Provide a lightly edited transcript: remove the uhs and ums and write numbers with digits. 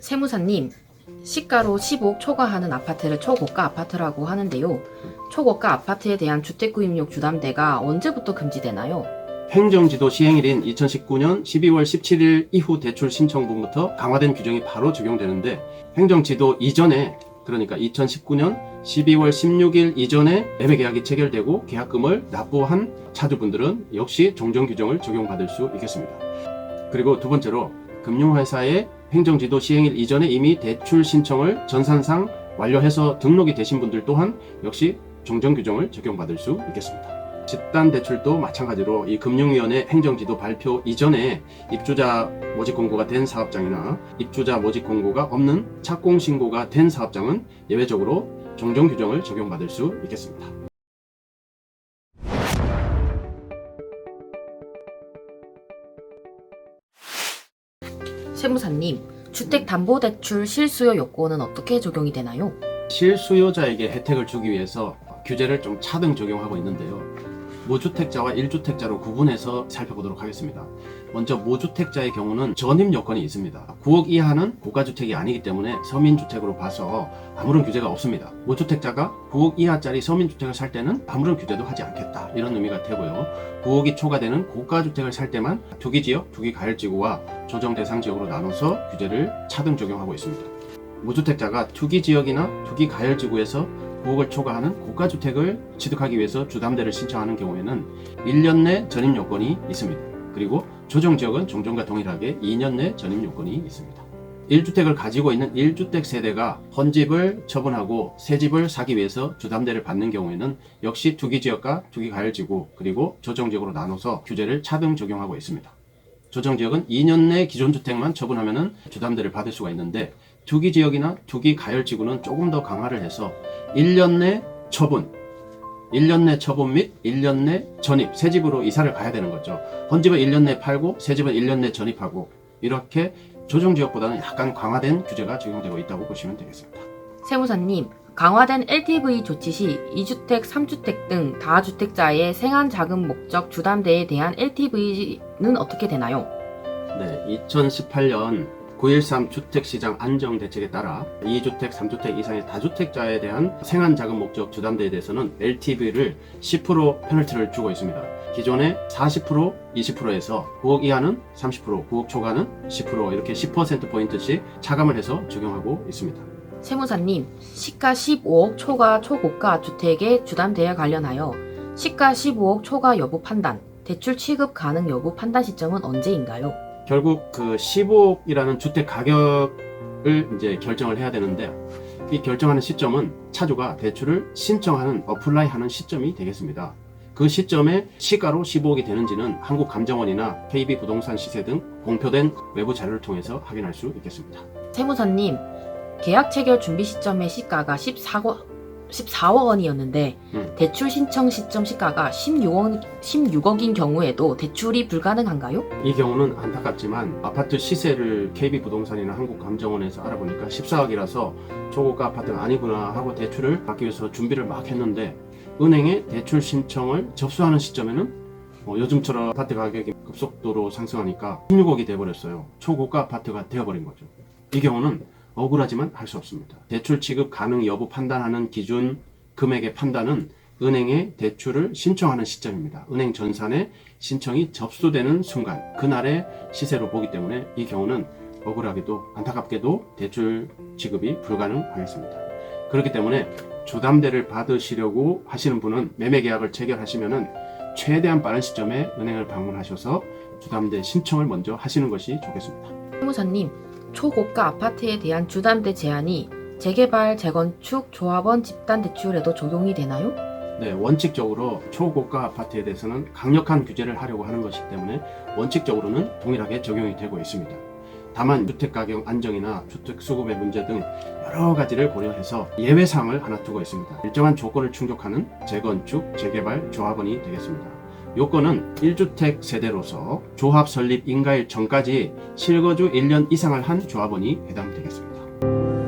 세무사님, 시가로 15억 초과하는 아파트를 초고가 아파트라고 하는데요. 초고가 아파트에 대한 주택구입력 주담대가 언제부터 금지되나요? 행정지도 시행일인 2019년 12월 17일 이후 대출 신청분부터 강화된 규정이 바로 적용되는데, 행정지도 이전에, 그러니까 2019년 12월 16일 이전에 매매계약이 체결되고 계약금을 납부한 차주분들은 역시 종전규정을 적용받을 수 있겠습니다. 그리고 두 번째로, 금융회사의 행정지도 시행일 이전에 이미 대출 신청을 전산상 완료해서 등록이 되신 분들 또한 역시 종전규정을 적용받을 수 있겠습니다. 집단대출도 마찬가지로 이 금융위원회 행정지도 발표 이전에 입주자 모집 공고가 된 사업장이나 입주자 모집 공고가 없는 착공신고가 된 사업장은 예외적으로 종전규정을 적용받을 수 있겠습니다. 세무사님, 주택담보대출 실수요 요건은 어떻게 적용이 되나요? 실수요자에게 혜택을 주기 위해서 규제를 좀 차등 적용하고 있는데요. 무주택자와 1주택자로 구분해서 살펴보도록 하겠습니다. 먼저 무주택자의 경우는 전입 요건이 있습니다. 9억 이하는 고가주택이 아니기 때문에 서민주택으로 봐서 아무런 규제가 없습니다. 무주택자가 9억 이하짜리 서민주택을 살 때는 아무런 규제도 하지 않겠다, 이런 의미가 되고요. 9억이 초과되는 고가주택을 살 때만 투기지역, 투기가열지구와 조정대상지역으로 나눠서 규제를 차등 적용하고 있습니다. 무주택자가 투기지역이나 투기가열지구에서 9억을 초과하는 고가주택을 취득하기 위해서 주담대를 신청하는 경우에는 1년 내 전입 요건이 있습니다. 그리고 조정지역은 종전과 동일하게 2년 내 전입 요건이 있습니다. 1주택을 가지고 있는 1주택 세대가 헌집을 처분하고 새 집을 사기 위해서 주담대를 받는 경우에는 역시 투기지역과 투기가열지구 그리고 조정지역으로 나눠서 규제를 차등 적용하고 있습니다. 조정지역은 2년 내 기존 주택만 처분하면 주담대를 받을 수가 있는데, 투기지역이나 투기가열지구는 조금 더 강화를 해서 1년 내 처분, 1년 내 처분 및 1년 내 전입, 새 집으로 이사를 가야 되는 거죠. 헌집은 1년 내 팔고 새 집은 1년 내 전입하고, 이렇게 조정지역보다는 약간 강화된 규제가 적용되고 있다고 보시면 되겠습니다. 세무사님, 강화된 LTV 조치 시 2주택, 3주택 등 다주택자의 생활자금 목적 주담대에 대한 LTV는 어떻게 되나요? 네, 2018년 9.13 주택시장 안정대책에 따라 2주택, 3주택 이상의 다주택자에 대한 생활자금 목적 주담대에 대해서는 LTV를 10% 페널티를 주고 있습니다. 기존에 40%, 20%에서 9억 이하는 30%, 9억 초과는 10% 이렇게 10%포인트씩 차감을 해서 적용하고 있습니다. 세무사님, 시가 15억 초과 초고가 주택의 주담대에 관련하여 시가 15억 초과 여부 판단, 대출 취급 가능 여부 판단 시점은 언제인가요? 결국 그 15억이라는 주택 가격을 이제 결정을 해야 되는데, 이 결정하는 시점은 차주가 대출을 신청하는, 어플라이 하는 시점이 되겠습니다. 그 시점에 시가로 15억이 되는지는 한국감정원이나 KB부동산 시세 등 공표된 외부 자료를 통해서 확인할 수 있겠습니다. 세무사님, 계약 체결 준비 시점의 시가가 14억 원이었는데 대출 신청 시점 시가가 16억인 경우에도 대출이 불가능한가요? 이 경우는 안타깝지만 아파트 시세를 KB부동산이나 한국감정원에서 알아보니까 14억이라서 초고가 아파트가 아니구나 하고 대출을 받기 위해서 준비를 막 했는데, 은행에 대출 신청을 접수하는 시점에는 요즘처럼 아파트 가격이 급속도로 상승하니까 16억이 돼버렸어요. 초고가 아파트가 되어버린 거죠. 이 경우는 억울하지만 할 수 없습니다. 대출 취급 가능 여부 판단하는 기준 금액의 판단은 은행에 대출을 신청하는 시점입니다. 은행 전산에 신청이 접수되는 순간, 그날의 시세로 보기 때문에 이 경우는 억울하게도 안타깝게도 대출 지급이 불가능하겠습니다. 그렇기 때문에 주담대를 받으시려고 하시는 분은 매매계약을 체결하시면은 최대한 빠른 시점에 은행을 방문하셔서 주담대 신청을 먼저 하시는 것이 좋겠습니다. 세무사님, 초고가 아파트에 대한 주담대 제한이 재개발, 재건축, 조합원 집단 대출에도 적용이 되나요? 네, 원칙적으로 초고가 아파트에 대해서는 강력한 규제를 하려고 하는 것이기 때문에 원칙적으로는 동일하게 적용이 되고 있습니다. 다만 주택가격 안정이나 주택수급의 문제 등 여러 가지를 고려해서 예외사항을 하나 두고 있습니다. 일정한 조건을 충족하는 재건축, 재개발, 조합원이 되겠습니다. 요건은 1주택 세대로서 조합 설립 인가일 전까지 실거주 1년 이상을 한 조합원이 해당되겠습니다.